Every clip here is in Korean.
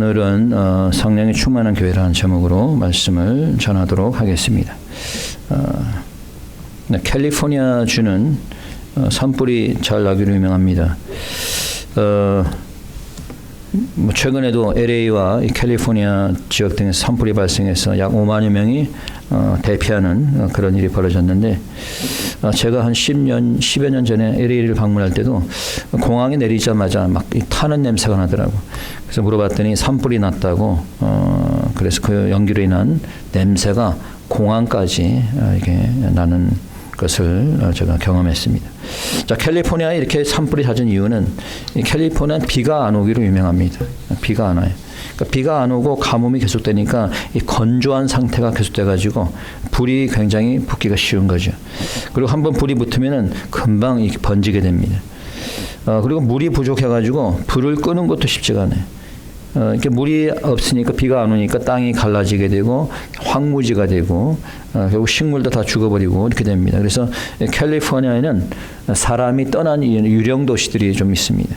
오늘은 성령이 충만한 교회라는 제목으로 말씀을 전하도록 하겠습니다. 캘리포니아 주는 산불이 잘 나기로 유명합니다. 최근에도 LA와 캘리포니아 지역 등에서 산불이 발생해서 약 5만여 명이 대피하는 그런 일이 벌어졌는데, 제가 한 10여 년 전에 LA를 방문할 때도 공항에 내리자마자 막 타는 냄새가 나더라고. 그래서 물어봤더니 산불이 났다고. 그래서 그 연기로 인한 냄새가 공항까지 이렇게 나는 것을 제가 경험했습니다. 자, 캘리포니아에 이렇게 산불이 잦은 이유는 캘리포니아는 비가 안 오기로 유명합니다. 비가 안 와요. 그러니까 비가 안 오고 가뭄이 계속되니까 이 건조한 상태가 계속돼가지고 불이 굉장히 붙기가 쉬운 거죠. 그리고 한번 불이 붙으면은 금방 이렇게 번지게 됩니다. 그리고 물이 부족해가지고 불을 끄는 것도 쉽지가 않아요. 이렇게 물이 없으니까, 비가 안 오니까 땅이 갈라지게 되고 황무지가 되고 결국 식물도 다 죽어버리고 이렇게 됩니다. 그래서 캘리포니아에는 사람이 떠난 유령 도시들이 좀 있습니다.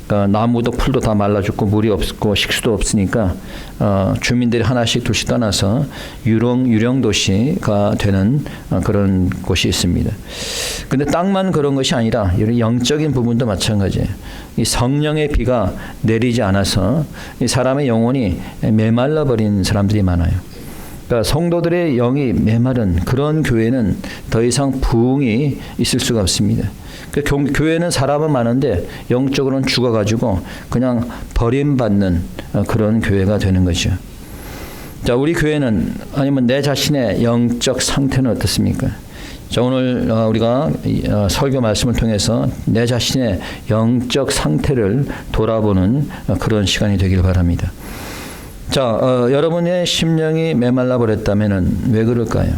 그러니까 나무도 풀도 다 말라 죽고 물이 없고 식수도 없으니까 주민들이 하나씩 둘씩 떠나서 유령 도시가 되는 그런 곳이 있습니다. 근데 땅만 그런 것이 아니라 영적인 부분도 마찬가지예요. 이 성령의 비가 내리지 않아서 이 사람의 영혼이 메말라 버린 사람들이 많아요. 그러니까 성도들의 영이 메마른 그런 교회는 더 이상 부흥이 있을 수가 없습니다. 교회는 사람은 많은데 영적으로는 죽어가지고 그냥 버림받는 그런 교회가 되는 거죠. 자, 우리 교회는, 아니면 내 자신의 영적 상태는 어떻습니까? 자, 오늘 우리가 설교 말씀을 통해서 내 자신의 영적 상태를 돌아보는 그런 시간이 되길 바랍니다. 자, 여러분의 심령이 메말라 버렸다면은 왜 그럴까요?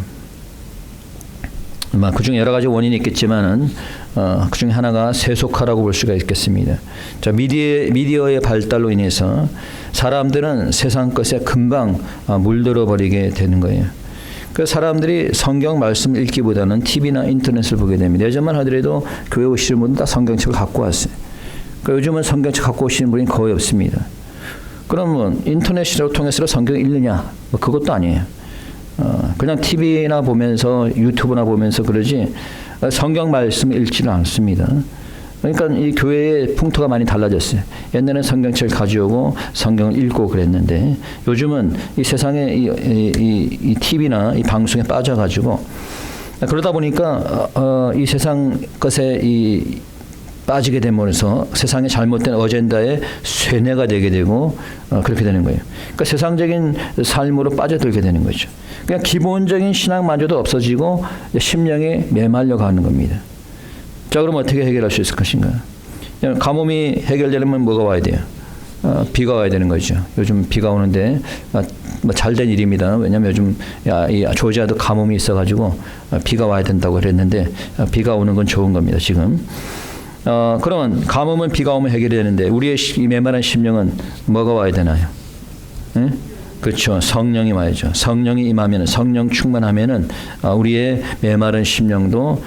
그 중에 여러 가지 원인이 있겠지만은 그 중에 하나가 세속화라고 볼 수가 있겠습니다. 자, 미디어의 발달로 인해서 사람들은 세상 것에 금방 물들어 버리게 되는 거예요. 그 사람들이 성경 말씀 읽기보다는 TV나 인터넷을 보게 됩니다. 예전만 하더라도 교회 오시는 분은 다 성경책을 갖고 왔어요. 그러니까 요즘은 성경책 갖고 오시는 분이 거의 없습니다. 그러면 인터넷이라고 통해서 성경 읽느냐? 그것도 아니에요. 그냥 TV나 보면서 유튜브나 보면서 그러지 성경 말씀 읽지는 않습니다. 그러니까 이 교회의 풍토가 많이 달라졌어요. 옛날에는 성경책을 가져오고 성경을 읽고 그랬는데, 요즘은 이 세상에 이 TV나 이 방송에 빠져가지고, 그러다 보니까 이 세상 것에 빠지게 되면서 세상의 잘못된 어젠다에 쇠뇌가 되게 되고 그렇게 되는 거예요. 그러니까 세상적인 삶으로 빠져들게 되는 거죠. 그냥 기본적인 신앙마저도 없어지고 심령이 메말려 가는 겁니다. 자, 그럼 어떻게 해결할 수 있을 것인가? 가뭄이 해결되려면 뭐가 와야 돼요? 비가 와야 되는 거죠. 요즘 비가 오는데 잘된 일입니다. 왜냐하면 요즘 이 조지아도 가뭄이 있어가지고 비가 와야 된다고 그랬는데 비가 오는 건 좋은 겁니다. 지금. 그러면 가뭄은 비가 오면 해결이 되는데 우리의 이 메마른 심령은 뭐가 와야 되나요? 응? 그렇죠. 성령이 와야죠. 성령이 임하면, 성령 충만하면은 우리의 메마른 심령도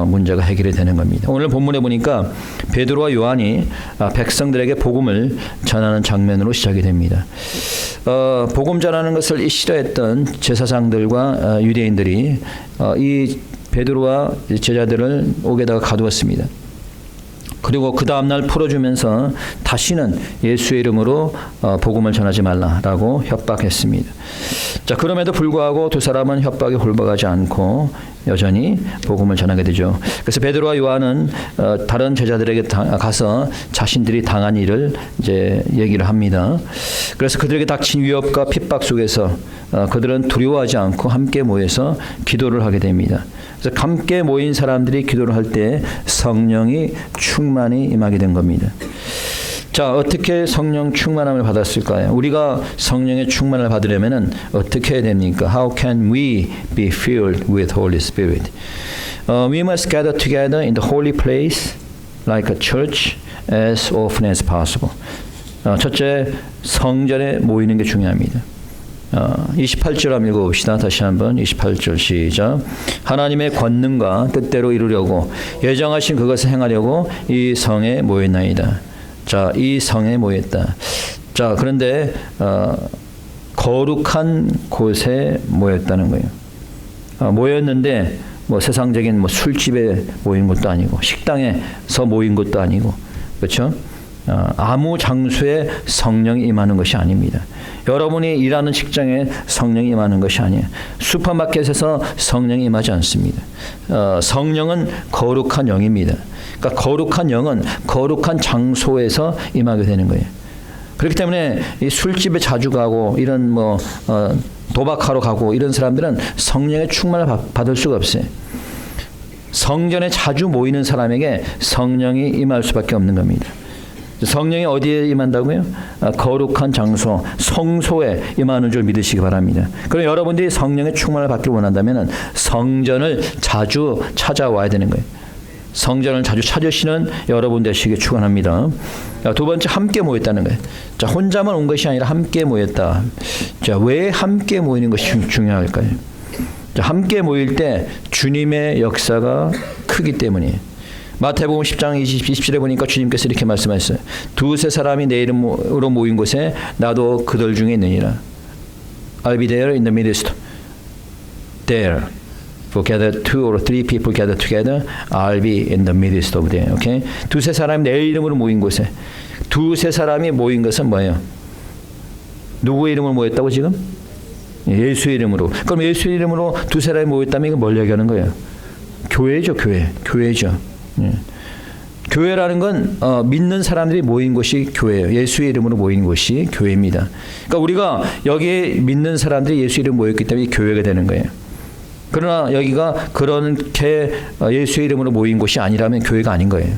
문제가 해결이 되는 겁니다. 오늘 본문에 보니까 베드로와 요한이 백성들에게 복음을 전하는 장면으로 시작이 됩니다. 복음 전하는 것을 싫어했던 제사장들과 유대인들이 이 베드로와 제자들을 옥에다가 가두었습니다. 그리고 그 다음날 풀어주면서 다시는 예수의 이름으로 복음을 전하지 말라라고 협박했습니다. 자, 그럼에도 불구하고 두 사람은 협박에 홀박하지 않고 여전히 복음을 전하게 되죠. 그래서 베드로와 요한은 다른 제자들에게 가서 자신들이 당한 일을 이제 얘기를 합니다. 그래서 그들에게 닥친 위협과 핍박 속에서 그들은 두려워하지 않고 함께 모여서 기도를 하게 됩니다. 그래서 함께 모인 사람들이 기도를 할 때 성령이 충만히 임하게 된 겁니다. 자, 어떻게 성령 충만함을 받았을까요? 우리가 성령의 충만을 받으려면은 어떻게 해야 됩니까? How can we be filled with Holy Spirit? We must gather together in the holy place like a church as often as possible. 첫째, 성전에 모이는 게 중요합니다. 28절 한번 읽어봅시다. 다시 한번 28절 시작. 하나님의 권능과 뜻대로 이루려고 예정하신 그것을 행하려고 이 성에 모였나이다. 자, 이 성에 모였다. 자, 그런데 거룩한 곳에 모였다는 거예요. 모였는데 뭐 세상적인 뭐 술집에 모인 것도 아니고 식당에서 모인 것도 아니고, 그렇죠? 아무 장소에 성령이 임하는 것이 아닙니다. 여러분이 일하는 직장에 성령이 임하는 것이 아니에요. 슈퍼마켓에서 성령이 임하지 않습니다. 성령은 거룩한 영입니다. 그러니까 거룩한 영은 거룩한 장소에서 임하게 되는 거예요. 그렇기 때문에 이 술집에 자주 가고 이런 뭐 도박하러 가고 이런 사람들은 성령의 충만을 받을 수가 없어요. 성전에 자주 모이는 사람에게 성령이 임할 수밖에 없는 겁니다. 성령이 어디에 임한다고요? 거룩한 장소, 성소에 임하는 줄 믿으시기 바랍니다. 그럼 여러분들이 성령의 충만을 받기를 원한다면 성전을 자주 찾아와야 되는 거예요. 성전을 자주 찾으시는 여러분 되시길 축원합니다. 두 번째, 함께 모였다는 거예요. 자, 혼자만 온 것이 아니라 함께 모였다. 자, 왜 함께 모이는 것이 중요할까요? 자, 함께 모일 때 주님의 역사가 크기 때문이에요. 마태복음 10장 27절에 보니까 주님께서 이렇게 말씀하셨어요. 두세 사람이 내 이름으로 모인 곳에 나도 그들 중에 있느니라. I'll be there in the midst. There. For gather two or three people gather together, I'll be in the midst of them. Okay? 두세 사람이 내 이름으로 모인 곳에. 두세 사람이 모인 것은 뭐예요? 누구의 이름으로 모였다고 지금? 예수의 이름으로. 그럼 예수의 이름으로 두세 사람이 모였다면 이거 뭘 얘기하는 거예요? 교회죠, 교회. 교회죠. 교회라는 건 믿는 사람들이 모인 곳이 교회예요. 예수의 이름으로 모인 곳이 교회입니다. 그러니까 우리가 여기에 믿는 사람들이 예수 이름 모였기 때문에 교회가 되는 거예요. 그러나 여기가 그렇게 예수의 이름으로 모인 곳이 아니라면 교회가 아닌 거예요.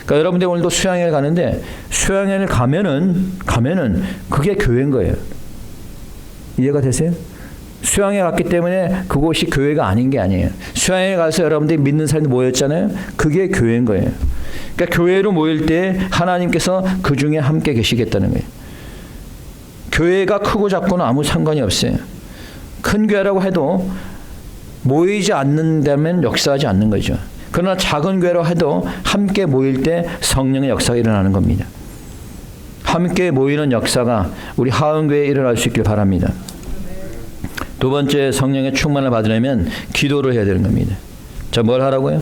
그러니까 여러분들 오늘도 수양회를 가는데 수양회를 가면은 그게 교회인 거예요. 이해가 되세요? 수양회 갔기 때문에 그곳이 교회가 아닌 게 아니에요. 수양회 가서 여러분들이 믿는 사람들 모였잖아요. 그게 교회인 거예요. 그러니까 교회로 모일 때 하나님께서 그 중에 함께 계시겠다는 거예요. 교회가 크고 작고는 아무 상관이 없어요. 큰 교회라고 해도 모이지 않는다면 역사하지 않는 거죠. 그러나 작은 교회라고 해도 함께 모일 때 성령의 역사가 일어나는 겁니다. 함께 모이는 역사가 우리 하은교회에 일어날 수 있길 바랍니다. 두 번째, 성령의 충만을 받으려면 기도를 해야 되는 겁니다. 자, 뭘 하라고요?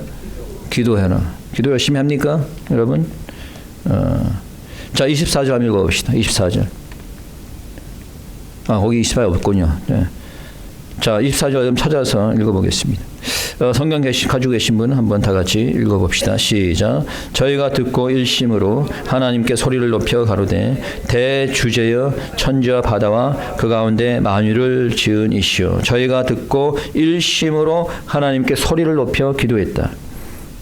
기도해라. 기도 열심히 합니까, 여러분? 자, 24절 한번 읽어봅시다. 24절. 거기 28절 없군요. 네. 자, 24절 좀 찾아서 읽어보겠습니다. 성경 가지고 계신 분은 한번 다 같이 읽어봅시다. 시작. 저희가 듣고 일심으로 하나님께 소리를 높여 가로되 대주제여 천지와 바다와 그 가운데 만유를 지은 이시오. 저희가 듣고 일심으로 하나님께 소리를 높여 기도했다.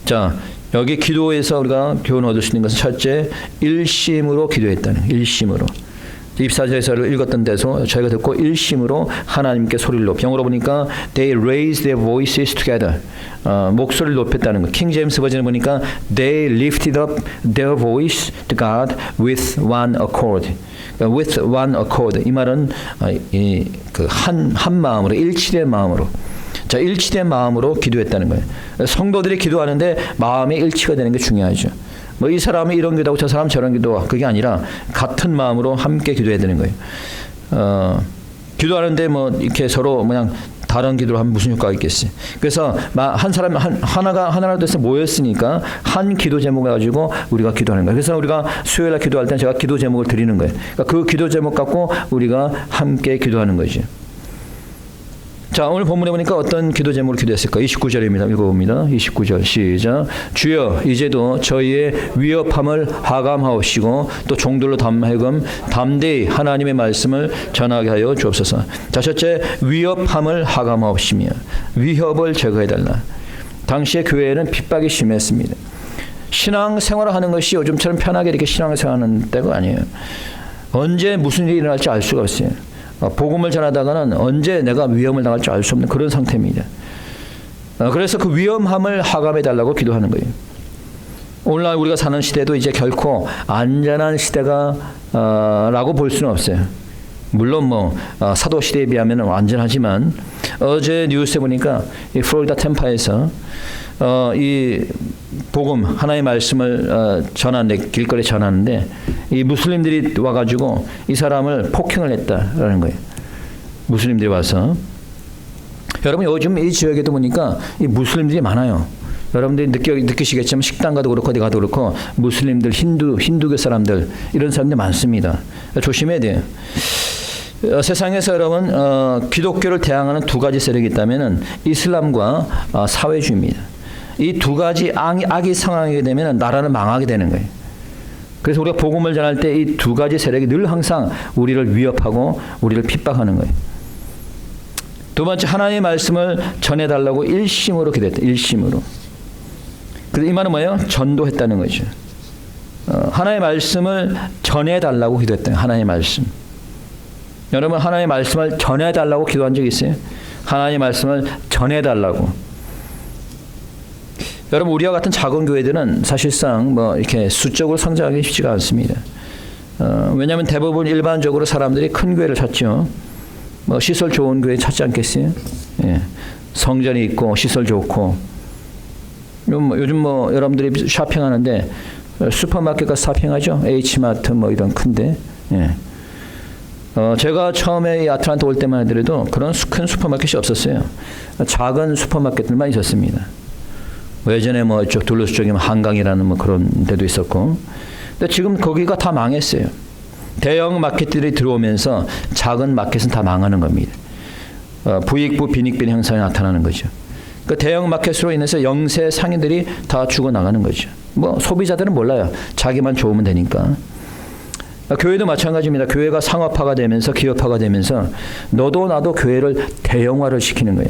자, 여기 기도에서 우리가 교훈 얻을 수 있는 것은 첫째, 일심으로 기도했다는 거예요. 일심으로. 24절에서 읽었던 데서 저희가 듣고 일심으로 하나님께 소리를 높여. 영어로 보니까 they raised their voices together. 목소리를 높였다는 거. 킹 제임스 버전을 보니까 they lifted up their voice to God with one accord. with one accord. 이 말은 한 마음으로, 일치된 마음으로. 자, 일치된 마음으로 기도했다는 거예요. 성도들이 기도하는데 마음의 일치가 되는 게 중요하죠. 뭐 이 사람이 이런 기도하고 저 사람 저런 기도하고 그게 아니라 같은 마음으로 함께 기도해야 되는 거예요. 기도하는데 뭐 이렇게 서로 그냥 다른 기도를 하면 무슨 효과가 있겠어요. 그래서 한 사람 하나라도 해서 모였으니까 한 기도 제목을 가지고 우리가 기도하는 거예요. 그래서 우리가 수요일날 기도할 때는 제가 기도 제목을 드리는 거예요. 그러니까 그 기도 제목 갖고 우리가 함께 기도하는 거죠. 자, 오늘 본문에 보니까 어떤 기도 제목으로 기도했을까? 29절입니다. 읽어봅니다. 29절 시작. 주여 이제도 저희의 위협함을 하감하옵시고 또 종들로 담대히 하나님의 말씀을 전하게 하여 주옵소서. 자, 첫째, 위협함을 하감하옵시며 위협을 제거해달라. 당시의 교회에는 핍박이 심했습니다. 신앙생활을 하는 것이 요즘처럼 편하게 이렇게 신앙생활하는 때가 아니에요. 언제 무슨 일이 일어날지 알 수가 없어요. 복음을 전하다가는 언제 내가 위험을 당할지 알 수 없는 그런 상태입니다. 그래서 그 위험함을 하감해달라고 기도하는 거예요. 오늘날 우리가 사는 시대도 이제 결코 안전한 시대가 라고 볼 수는 없어요. 물론 뭐 사도 시대에 비하면 안전하지만 어제 뉴스에 보니까 이 플로리다 템파에서 이 복음 하나의 말씀을 전하는데 길거리에 전하는데 이 무슬림들이 와가지고 이 사람을 폭행을 했다라는 거예요. 무슬림들이 와서 여러분 요즘 이 지역에도 보니까 이 무슬림들이 많아요. 여러분들이 느끼시겠지만 식당 가도 그렇고 어디 가도 그렇고 무슬림들, 힌두교 사람들 이런 사람들이 많습니다. 조심해야 돼요. 세상에서 여러분 기독교를 대항하는 두 가지 세력이 있다면 이슬람과 사회주의입니다. 이 두 가지 악이 상하게 되면 나라는 망하게 되는 거예요. 그래서 우리가 복음을 전할 때 이 두 가지 세력이 늘 항상 우리를 위협하고 우리를 핍박하는 거예요. 두 번째, 하나님의 말씀을 전해달라고 일심으로 기도했다. 일심으로. 그래서 이 말은 뭐예요? 전도했다는 거죠. 하나님의 말씀을 전해달라고 기도했다. 하나님의 말씀. 여러분 하나님의 말씀을 전해달라고 기도한 적 있어요? 하나님의 말씀을 전해달라고. 여러분 우리와 같은 작은 교회들은 사실상 뭐 이렇게 수적으로 성장하기 쉽지가 않습니다. 왜냐하면 대부분 일반적으로 사람들이 큰 교회를 찾죠. 뭐 시설 좋은 교회 찾지 않겠어요? 예. 성전이 있고 시설 좋고. 요즘 뭐 여러분들이 쇼핑하는데 슈퍼마켓 가서 쇼핑하죠. H마트 뭐 이런 큰데. 예. 제가 처음에 이 아틀란타 올 때만 하더라도 그런 큰 슈퍼마켓이 없었어요. 작은 슈퍼마켓들만 있었습니다. 예전에 뭐 이쪽 둘러스 쪽에 한강이라는 뭐 그런 데도 있었고. 근데 지금 거기가 다 망했어요. 대형 마켓들이 들어오면서 작은 마켓은 다 망하는 겁니다. 부익부 빈익빈 현상이 나타나는 거죠. 그 대형 마켓으로 인해서 영세 상인들이 다 죽어나가는 거죠. 뭐 소비자들은 몰라요. 자기만 좋으면 되니까. 교회도 마찬가지입니다. 교회가 상업화가 되면서 기업화가 되면서 너도 나도 교회를 대형화를 시키는 거예요.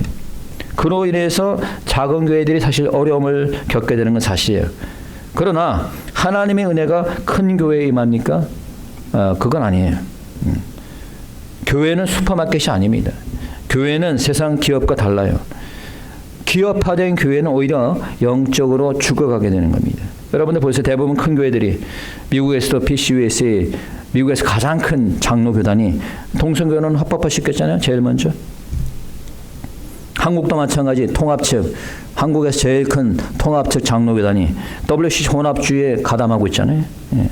그로 인해서 작은 교회들이 사실 어려움을 겪게 되는 건 사실이에요. 그러나 하나님의 은혜가 큰 교회에 임합니까? 그건 아니에요. 교회는 슈퍼마켓이 아닙니다. 교회는 세상 기업과 달라요. 기업화된 교회는 오히려 영적으로 죽어가게 되는 겁니다. 여러분들 벌써 대부분 큰 교회들이 미국에서도 PCUSA, 미국에서 가장 큰 장로교단이 동성교는 합법화시켰잖아요. 제일 먼저. 한국도 마찬가지 통합측, 한국에서 제일 큰 통합측 장로교단이 WCC 혼합주의에 가담하고 있잖아요. 예.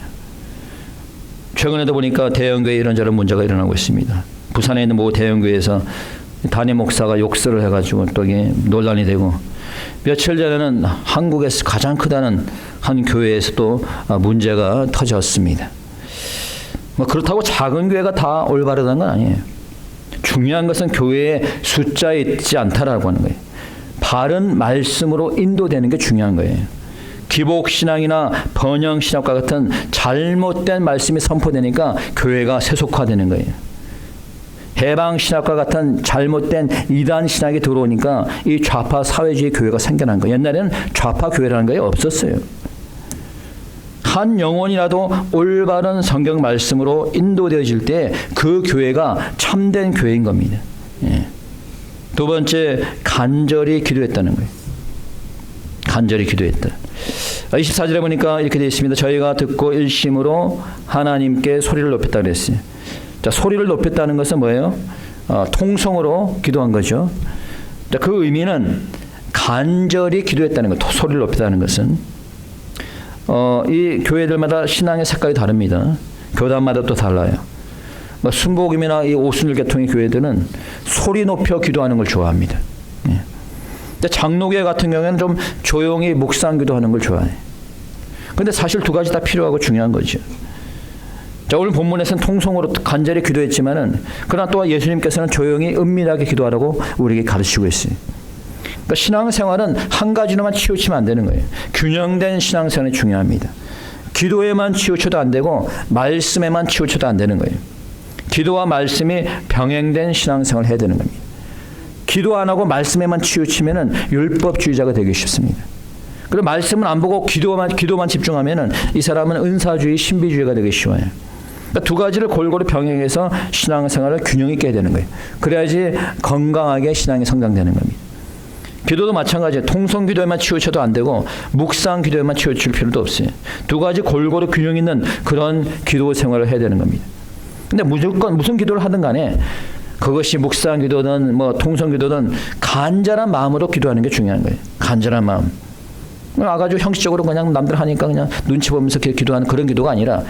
최근에도 보니까 대형교회 이런저런 문제가 일어나고 있습니다. 부산에 있는 모 대형교회에서 담임 목사가 욕설을 해가지고 또 이게 논란이 되고, 며칠 전에는 한국에서 가장 크다는 한 교회에서도 문제가 터졌습니다. 뭐 그렇다고 작은 교회가 다 올바르다는 건 아니에요. 중요한 것은 교회의 숫자에 있지 않다라고 하는 거예요. 바른 말씀으로 인도되는 게 중요한 거예요. 기복신앙이나 번영신학과 같은 잘못된 말씀이 선포되니까 교회가 세속화되는 거예요. 해방신학과 같은 잘못된 이단신학이 들어오니까 이 좌파 사회주의 교회가 생겨난 거예요. 옛날에는 좌파 교회라는 게 없었어요. 한 영혼이라도 올바른 성경 말씀으로 인도되어질 때 그 교회가 참된 교회인 겁니다. 예. 두 번째, 간절히 기도했다는 거예요. 간절히 기도했다. 24절에 보니까 이렇게 되어 있습니다. 저희가 듣고 일심으로 하나님께 소리를 높였다 그랬어요. 자, 소리를 높였다는 것은 뭐예요? 통성으로 기도한 거죠. 자, 그 의미는 간절히 기도했다는 것, 소리를 높였다는 것은 이 교회들마다 신앙의 색깔이 다릅니다. 교단마다 또 달라요. 뭐 순복음이나 이 오순절 계통의 교회들은 소리 높여 기도하는 걸 좋아합니다. 예. 근데 장로교회 같은 경우에는 좀 조용히 묵상 기도하는 걸 좋아해요. 근데 사실 두 가지 다 필요하고 중요한 거죠. 자, 오늘 본문에서는 통성으로 간절히 기도했지만은, 그러나 또한 예수님께서는 조용히 은밀하게 기도하라고 우리에게 가르치고 있어요. 그러니까 신앙생활은 한 가지로만 치우치면 안 되는 거예요. 균형된 신앙생활이 중요합니다. 기도에만 치우쳐도 안 되고 말씀에만 치우쳐도 안 되는 거예요. 기도와 말씀이 병행된 신앙생활을 해야 되는 겁니다. 기도 안 하고 말씀에만 치우치면은 율법주의자가 되기 쉽습니다. 그리고 말씀은 안 보고 기도만 집중하면은 이 사람은 은사주의, 신비주의가 되기 쉬워요. 그러니까 두 가지를 골고루 병행해서 신앙생활을 균형 있게 해야 되는 거예요. 그래야지 건강하게 신앙이 성장되는 겁니다. 기도도 마찬가지예요. 통성 기도에만 치우쳐도 안 되고 묵상 기도에만 치우칠 필요도 없어요. 두 가지 골고루 균형 있는 그런 기도 생활을 해야 되는 겁니다. 근데 무조건 무슨 기도를 하든 간에 그것이 묵상 기도든 뭐 통성 기도든 간절한 마음으로 기도하는 게 중요한 거예요. 간절한 마음. 와가지고 형식적으로 그냥 남들 하니까 그냥 눈치 보면서 기도하는 그런 기도가 아니라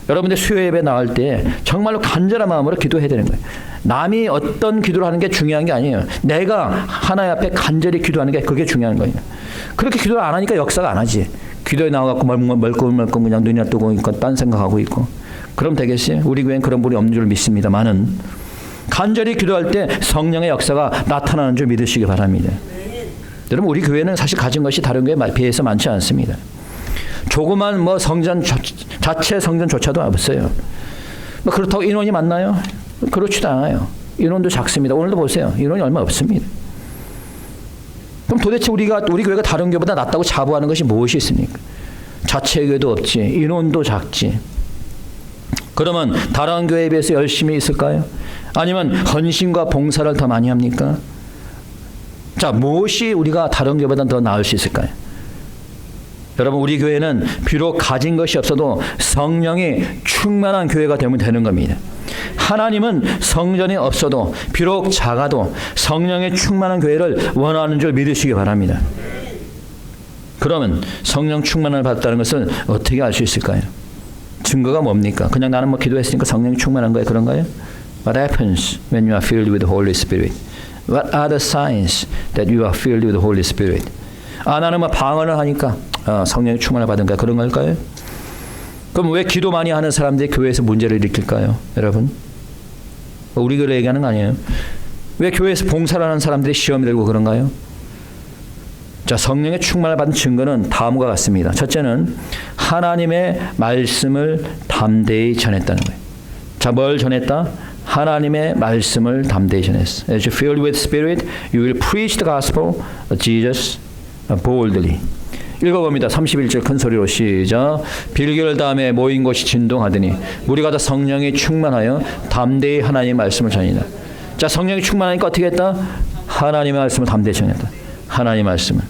여러분들 수요 예배 나올 때 정말로 간절한 마음으로 기도해야 되는 거예요. 남이 어떤 기도를 하는 게 중요한 게 아니에요. 내가 하나님 앞에 간절히 기도하는 게 그게 중요한 거예요. 그렇게 기도를 안 하니까 역사가 안 하지. 기도에 나와갖고 멀끔멀끔 그냥 눈이나 뜨고 있고 딴 생각하고 있고. 그럼 되겠어요? 우리 교회는 그런 분이 없는 줄 믿습니다만은 간절히 기도할 때 성령의 역사가 나타나는 줄 믿으시기 바랍니다. 여러분 우리 교회는 사실 가진 것이 다른 교회에 비해서 많지 않습니다. 조그만 뭐 성전 자체 성전조차도 없어요. 뭐 그렇다고 인원이 많나요? 그렇지도 않아요. 인원도 작습니다. 오늘도 보세요. 인원이 얼마 없습니다. 그럼 도대체 우리 교회가 다른 교회보다 낫다고 자부하는 것이 무엇이 있습니까? 자체 교회도 없지, 인원도 작지. 그러면 다른 교회에 비해서 열심히 있을까요? 아니면 헌신과 봉사를 더 많이 합니까? 자, 무엇이 우리가 다른 교회보다 더 나을 수 있을까요? 여러분 우리 교회는 비록 가진 것이 없어도 성령이 충만한 교회가 되면 되는 겁니다. 하나님은 성전이 없어도 비록 작아도 성령의 충만한 교회를 원하는 줄 믿으시기 바랍니다. 그러면 성령 충만을 받았다는 것을 어떻게 알 수 있을까요? 증거가 뭡니까? 그냥 나는 뭐 기도했으니까 성령이 충만한 거예요? 그런가요? What happens when you are filled with the Holy Spirit? What are the signs that you are filled with the Holy Spirit? 나는 뭐 방언을 하니까 성령의 충만을 받은 거야. 그런 걸까요? 그럼 왜 기도 많이 하는 사람들이 교회에서 문제를 일으킬까요? 여러분? 우리 교회 얘기하는 거 아니에요. 왜 교회에서 봉사를 하는 사람들이 시험이 들고 그런가요? 자, 성령의 충만을 받은 증거는 다음과 같습니다. 첫째는 하나님의 말씀을 담대히 전했다는 거예요. 자, 뭘 전했다? 하나님의 말씀을 담대히 전했어. As you filled with Spirit, you will preach the gospel of Jesus boldly. 읽어봅니다. 31절 큰 소리로 시작. 빌결 다음에 모인 곳이 진동하더니 무리가 다 성령이 충만하여 담대히 하나님의 말씀을 전이다. 자, 성령이 충만하니까 어떻게 했다? 하나님의 말씀을 담대히 전했다. 하나님의 말씀을.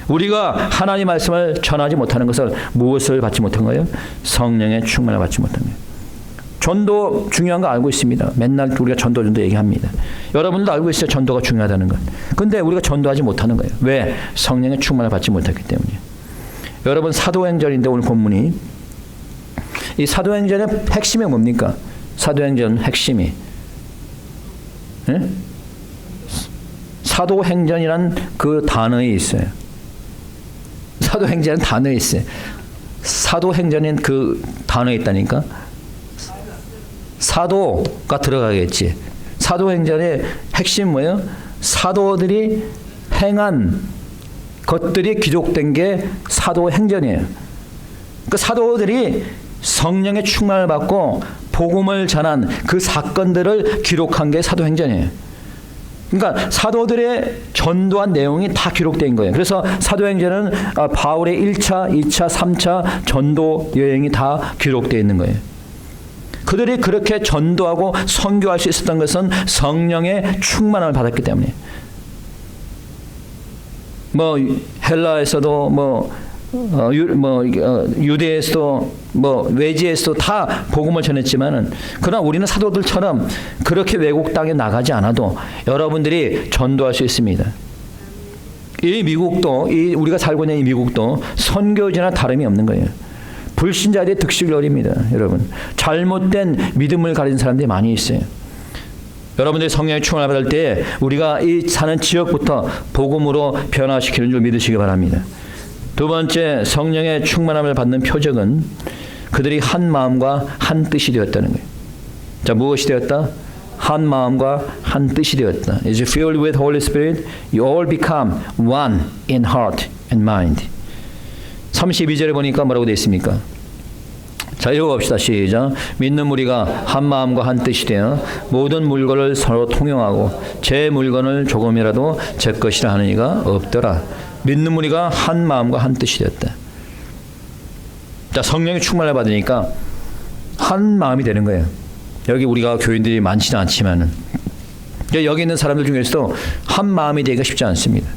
우리가 하나님의 말씀을 전하지 못하는 것을 무엇을 받지 못한 거예요? 성령의 충만을 받지 못한 거예요. 전도 중요한 거 알고 있습니다. 맨날 우리가 전도 얘기합니다. 여러분도 알고 있어요. 전도가 중요하다는 것. 근데 우리가 전도하지 못하는 거예요. 왜? 성령의 충만을 받지 못했기 때문이에요. 여러분 사도행전인데 오늘 본문이 이 사도행전의 핵심이 뭡니까? 사도행전 핵심이 사도행전이란 그 단어에 있어요. 사도행전은 단어에 있어요. 사도행전인 그 단어에 있다니까. 사도가 들어가겠지. 사도행전의 핵심 뭐예요? 사도들이 행한 것들이 기록된 게 사도행전이에요. 그 사도들이 성령의 충만을 받고 복음을 전한 그 사건들을 기록한 게 사도행전이에요. 그러니까 사도들의 전도한 내용이 다 기록된 거예요. 그래서 사도행전은 바울의 1차, 2차, 3차 전도 여행이 다 기록되어 있는 거예요. 그들이 그렇게 전도하고 선교할 수 있었던 것은 성령의 충만함을 받았기 때문에. 뭐 헬라에서도 유대에서도 외지에서도 다 복음을 전했지만은 그러나 우리는 사도들처럼 그렇게 외국 땅에 나가지 않아도 여러분들이 전도할 수 있습니다. 이 미국도 우리가 살고 있는 이 미국도 선교지나 다름이 없는 거예요. 불신자들의 득실거리입니다. 여러분 잘못된 믿음을 가진 사람들이 많이 있어요. 여러분들이 성령의 충만을 받을 때 우리가 이 사는 지역부터 복음으로 변화시키는 줄 믿으시기 바랍니다. 두 번째, 성령의 충만함을 받는 표적은 그들이 한 마음과 한 뜻이 되었다는 거예요. 자, 무엇이 되었다? 한 마음과 한 뜻이 되었다. As you filled with Holy Spirit, you all become one in heart and mind. 32절에 보니까 뭐라고 되어 있습니까? 자, 읽어봅시다. 시작. 믿는 무리가 한 마음과 한 뜻이 되어 모든 물건을 서로 통용하고 제 물건을 조금이라도 제 것이라 하는 이가 없더라. 믿는 무리가 한 마음과 한 뜻이 되었다. 자, 성령의 충만을 받으니까 한 마음이 되는 거예요. 여기 우리가 교인들이 많지는 않지만은 여기 있는 사람들 중에서도 한 마음이 되기가 쉽지 않습니다.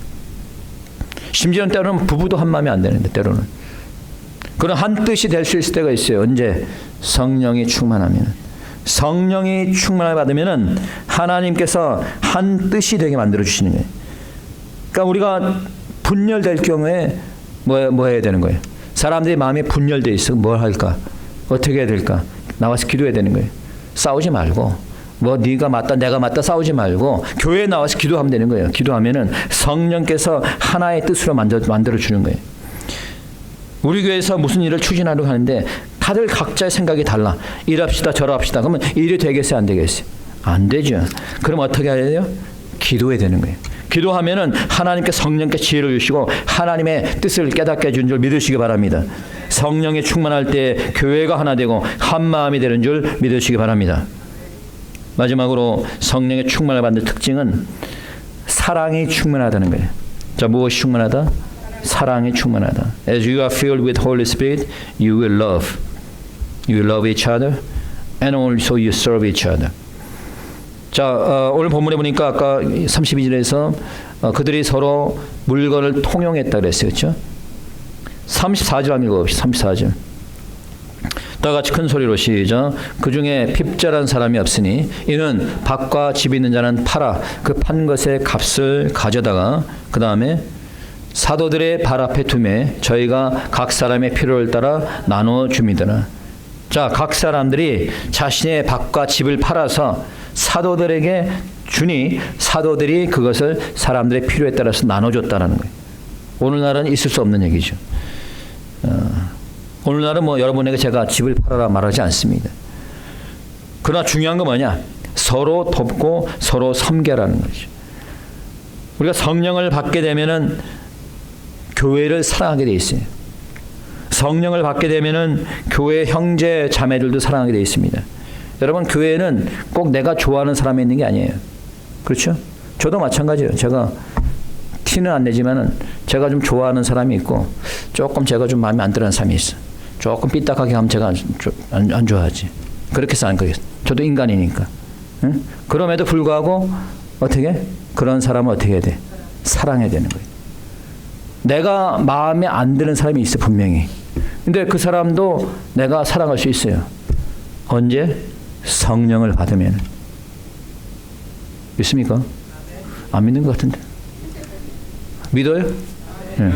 심지어는 때로는 부부도 한 마음이 안 되는데 때로는 그런 한 뜻이 될 수 있을 때가 있어요. 언제? 성령이 충만하면. 성령이 충만을 받으면은 하나님께서 한 뜻이 되게 만들어 주시는 거예요. 그러니까 우리가 분열될 경우에 뭐 해야 되는 거예요? 사람들이 마음이 분열돼 있어. 뭘 할까? 어떻게 해야 될까? 나와서 기도해야 되는 거예요. 싸우지 말고 뭐 네가 맞다 내가 맞다 싸우지 말고 교회에 나와서 기도하면 되는 거예요. 기도하면은 성령께서 하나의 뜻으로 만들어 주는 거예요. 우리 교회에서 무슨 일을 추진하려고 하는데 다들 각자의 생각이 달라. 이럽시다 저럽시다. 그러면 일이 되겠어요 안 되겠어요? 안 되죠. 그럼 어떻게 해야 돼요? 기도해야 되는 거예요. 기도하면은 하나님께 성령께 지혜를 주시고 하나님의 뜻을 깨닫게 해준 줄 믿으시기 바랍니다. 성령이 충만할 때 교회가 하나 되고 한 마음이 되는 줄 믿으시기 바랍니다. 마지막으로 성령의 충만을 받는 특징은 사랑이 충만하다는 거예요. 자, 무엇이 충만하다? 사랑이 충만하다. As you are filled with Holy Spirit, you will love. You will love each other and also you serve each other. 자, 오늘 본문에 보니까 아까 32절에서 그들이 서로 물건을 통용했다 그랬어요. 그렇죠? 34절 한번 읽어봅시다. 34절. 다 같이 큰 소리로 시작. 그 중에 핍절한 사람이 없으니 이는 밭과 집 있는 자는 팔아 그 판 것의 값을 가져다가 그 다음에 사도들의 발 앞에 두매 저희가 각 사람의 필요를 따라 나눠 줍니다. 자, 각 사람들이 자신의 밭과 집을 팔아서 사도들에게 주니 사도들이 그것을 사람들의 필요에 따라서 나눠줬다는 거예요. 오늘날은 있을 수 없는 얘기죠. 오늘날은 뭐 여러분에게 제가 집을 팔아라 말하지 않습니다. 그러나 중요한 건 뭐냐? 서로 돕고 서로 섬겨라는 거죠. 우리가 성령을 받게 되면은 교회를 사랑하게 돼 있어요. 성령을 받게 되면은 교회 형제 자매들도 사랑하게 돼 있습니다. 여러분 교회는 꼭 내가 좋아하는 사람이 있는 게 아니에요. 그렇죠? 저도 마찬가지예요. 제가 티는 안 내지만은 제가 좀 좋아하는 사람이 있고 조금 제가 좀 마음에 안 드는 사람이 있어. 조금 삐딱하게 하면 제가 안 좋아하지. 그렇게 해서 안 그러겠어요. 저도 인간이니까. 응? 그럼에도 불구하고 어떻게? 그런 사람은 어떻게 해야 돼? 사랑해야 되는 거예요. 내가 마음에 안 드는 사람이 있어 분명히. 근데 그 사람도 내가 사랑할 수 있어요. 언제? 성령을 받으면. 믿습니까? 안 믿는 것 같은데. 믿어요? 네.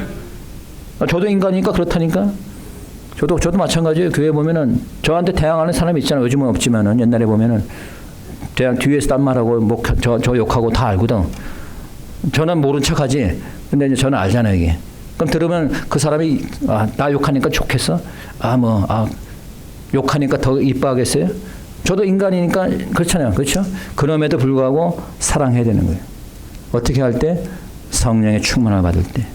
저도 인간이니까 그렇다니까. 저도 마찬가지예요. 교회 보면은 저한테 대항하는 사람이 있잖아요. 요즘은 없지만은 옛날에 보면은 대항 뒤에서 딴 말하고 저 욕하고 다 알거든. 저는 모른 척하지. 근데 이제 저는 알잖아요 이게. 그럼 들으면 그 사람이 나 욕하니까 좋겠어? 욕하니까 더 이뻐하겠어요? 저도 인간이니까 그렇잖아요. 그렇죠? 그럼에도 불구하고 사랑해야 되는 거예요. 어떻게 할 때? 성령의 충만함을 받을 때.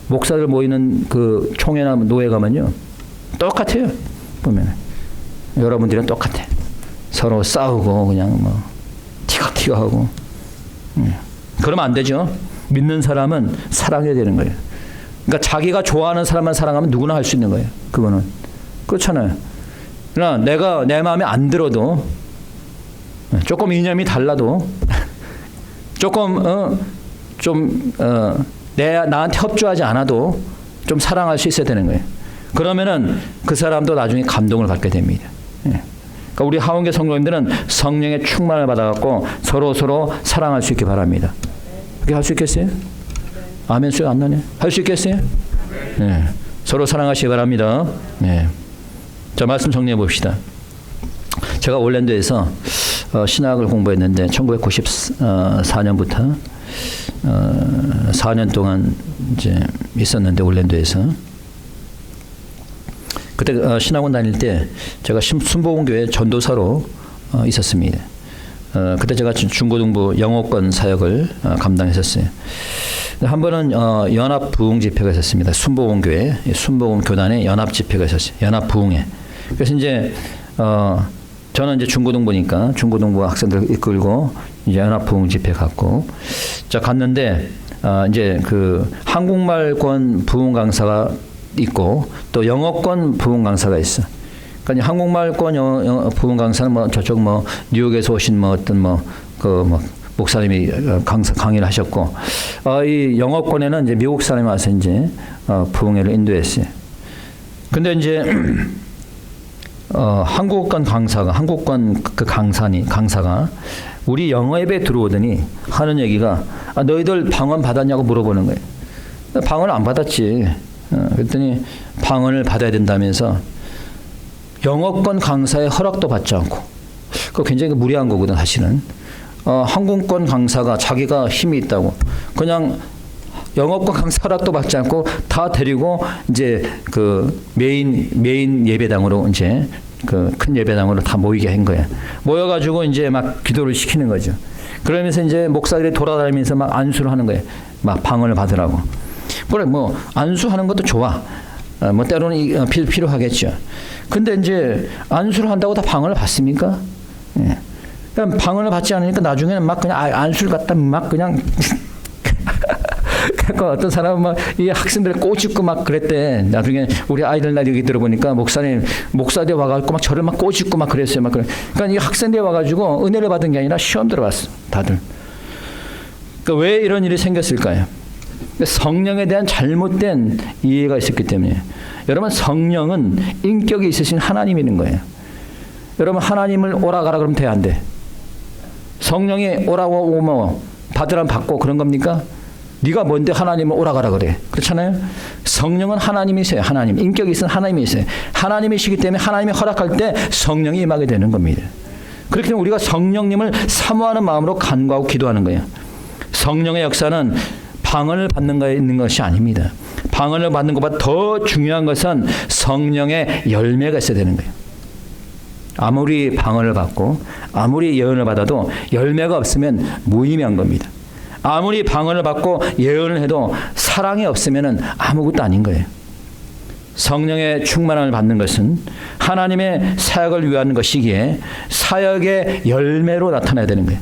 목사들 모이는 그 총회나 노회 가면요. 똑같아요. 보면 여러분들이랑 똑같아. 서로 싸우고 그냥 뭐 티격태격하고. 그러면 안 되죠. 믿는 사람은 사랑해야 되는 거예요. 그러니까 자기가 좋아하는 사람만 사랑하면 누구나 할 수 있는 거예요. 그거는. 그렇잖아요. 그러나 내가 내 마음에 안 들어도 조금 이념이 달라도 조금 나한테 협조하지 않아도 좀 사랑할 수 있어야 되는 거예요. 그러면은 그 사람도 나중에 감동을 받게 됩니다. 그러니까 우리 하원교 성도님들은 성령의 충만을 받아갖고 서로 사랑할 수 있게 바랍니다. 그렇게 할 수 있겠어요? 아멘 소리 안 나네. 할 수 있겠어요? 네. 서로 사랑하시기 바랍니다. 네. 자, 말씀 정리해 봅시다. 제가 올랜도에서 신학을 공부했는데 1994년부터 4년 동안 이제 있었는데 올랜도에서 그때 신학원 다닐 때 제가 순복음교회 전도사로 있었습니다. 그때 제가 중고등부 영어권 사역을 감당했었어요. 한 번은 연합 부흥 집회가 있었습니다. 순복음교회 순복음 교단의 연합 집회가 있었어요. 연합 부흥회. 그래서 이제 저는 이제 중고등부니까 중고등부 학생들 이끌고 이제 연합 부흥 집회 갔고, 자 갔는데 이제 그 한국말권 부흥 강사가 있고 또 영어권 부흥 강사가 있어. 그러니까 한국말권 영어 부흥 강사는 뭐 저쪽 뭐 뉴욕에서 오신 뭐 어떤 목사님이 강의를 하셨고, 이 영어권에는 이제 미국 사람이 와서 이제 부흥회를 인도했어요. 근데 이제 한국권 그 강사가 우리 영어 예배 들어오더니 하는 얘기가 너희들 방언 받았냐고 물어보는 거예요. 방언을 안 받았지. 그랬더니 방언을 받아야 된다면서 영어권 강사의 허락도 받지 않고, 그거 굉장히 무리한 거거든 사실은. 항공권 강사가 자기가 힘이 있다고 그냥 영어권 강사 허락도 받지 않고 다 데리고 이제 그 메인 예배당으로 이제 그 큰 예배당으로 다 모이게 한 거야. 모여가지고 이제 막 기도를 시키는 거죠. 그러면서 이제 목사들이 돌아다니면서 막 안수를 하는 거예요. 막 방언을 받으라고. 그래 뭐 안수하는 것도 좋아. 뭐 때로는 필요하겠죠. 근데 이제 안수를 한다고 다 방언을 받습니까? 예. 그럼 방언을 받지 않으니까 나중에는 막 그냥 안수를 갖다 막 그냥 그러니까 어떤 사람은 막 이 학생들 꼬집고 막 그랬대. 나중에 우리 아이들 날 얘기 들어보니까 목사들 와가지고 막 저를 막 꼬집고 막 그랬어요. 막 그러니까 이 학생들 와가지고 은혜를 받은 게 아니라 시험 들어봤어. 다들. 그러니까 왜 이런 일이 생겼을까요? 성령에 대한 잘못된 이해가 있었기 때문에. 여러분 성령은 인격이 있으신 하나님이 있는 거예요. 여러분 하나님을 오라 가라 그러면 돼 안 돼? 성령이 오라고 오면 받으라면 받고 그런 겁니까? 네가 뭔데 하나님을 오라 가라 그래. 그렇잖아요. 성령은 하나님이세요. 하나님. 인격이 있으면 하나님이세요. 하나님이시기 때문에 하나님이 허락할 때 성령이 임하게 되는 겁니다. 그렇기 때문에 우리가 성령님을 사모하는 마음으로 간구하고 기도하는 거예요. 성령의 역사는 방언을 받는 거에 있는 것이 아닙니다. 방언을 받는 것보다 더 중요한 것은 성령의 열매가 있어야 되는 거예요. 아무리 방언을 받고 아무리 예언을 받아도 열매가 없으면 무의미한 겁니다. 아무리 방언을 받고 예언을 해도 사랑이 없으면 아무것도 아닌 거예요. 성령의 충만함을 받는 것은 하나님의 사역을 위한 것이기에 사역의 열매로 나타나야 되는 거예요.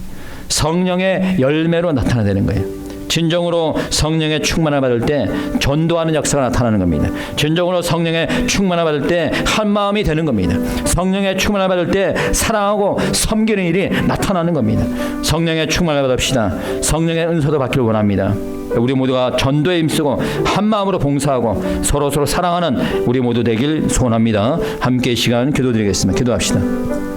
성령의 열매로 나타나야 되는 거예요. 진정으로 성령의 충만함을 받을 때 전도하는 역사가 나타나는 겁니다. 진정으로 성령의 충만함을 받을 때 한마음이 되는 겁니다. 성령의 충만함을 받을 때 사랑하고 섬기는 일이 나타나는 겁니다. 성령의 충만함을 받읍시다. 성령의 은사도 받기를 원합니다. 우리 모두가 전도에 힘쓰고 한마음으로 봉사하고 서로 사랑하는 우리 모두 되길 소원합니다. 함께 이 시간 기도드리겠습니다. 기도합시다.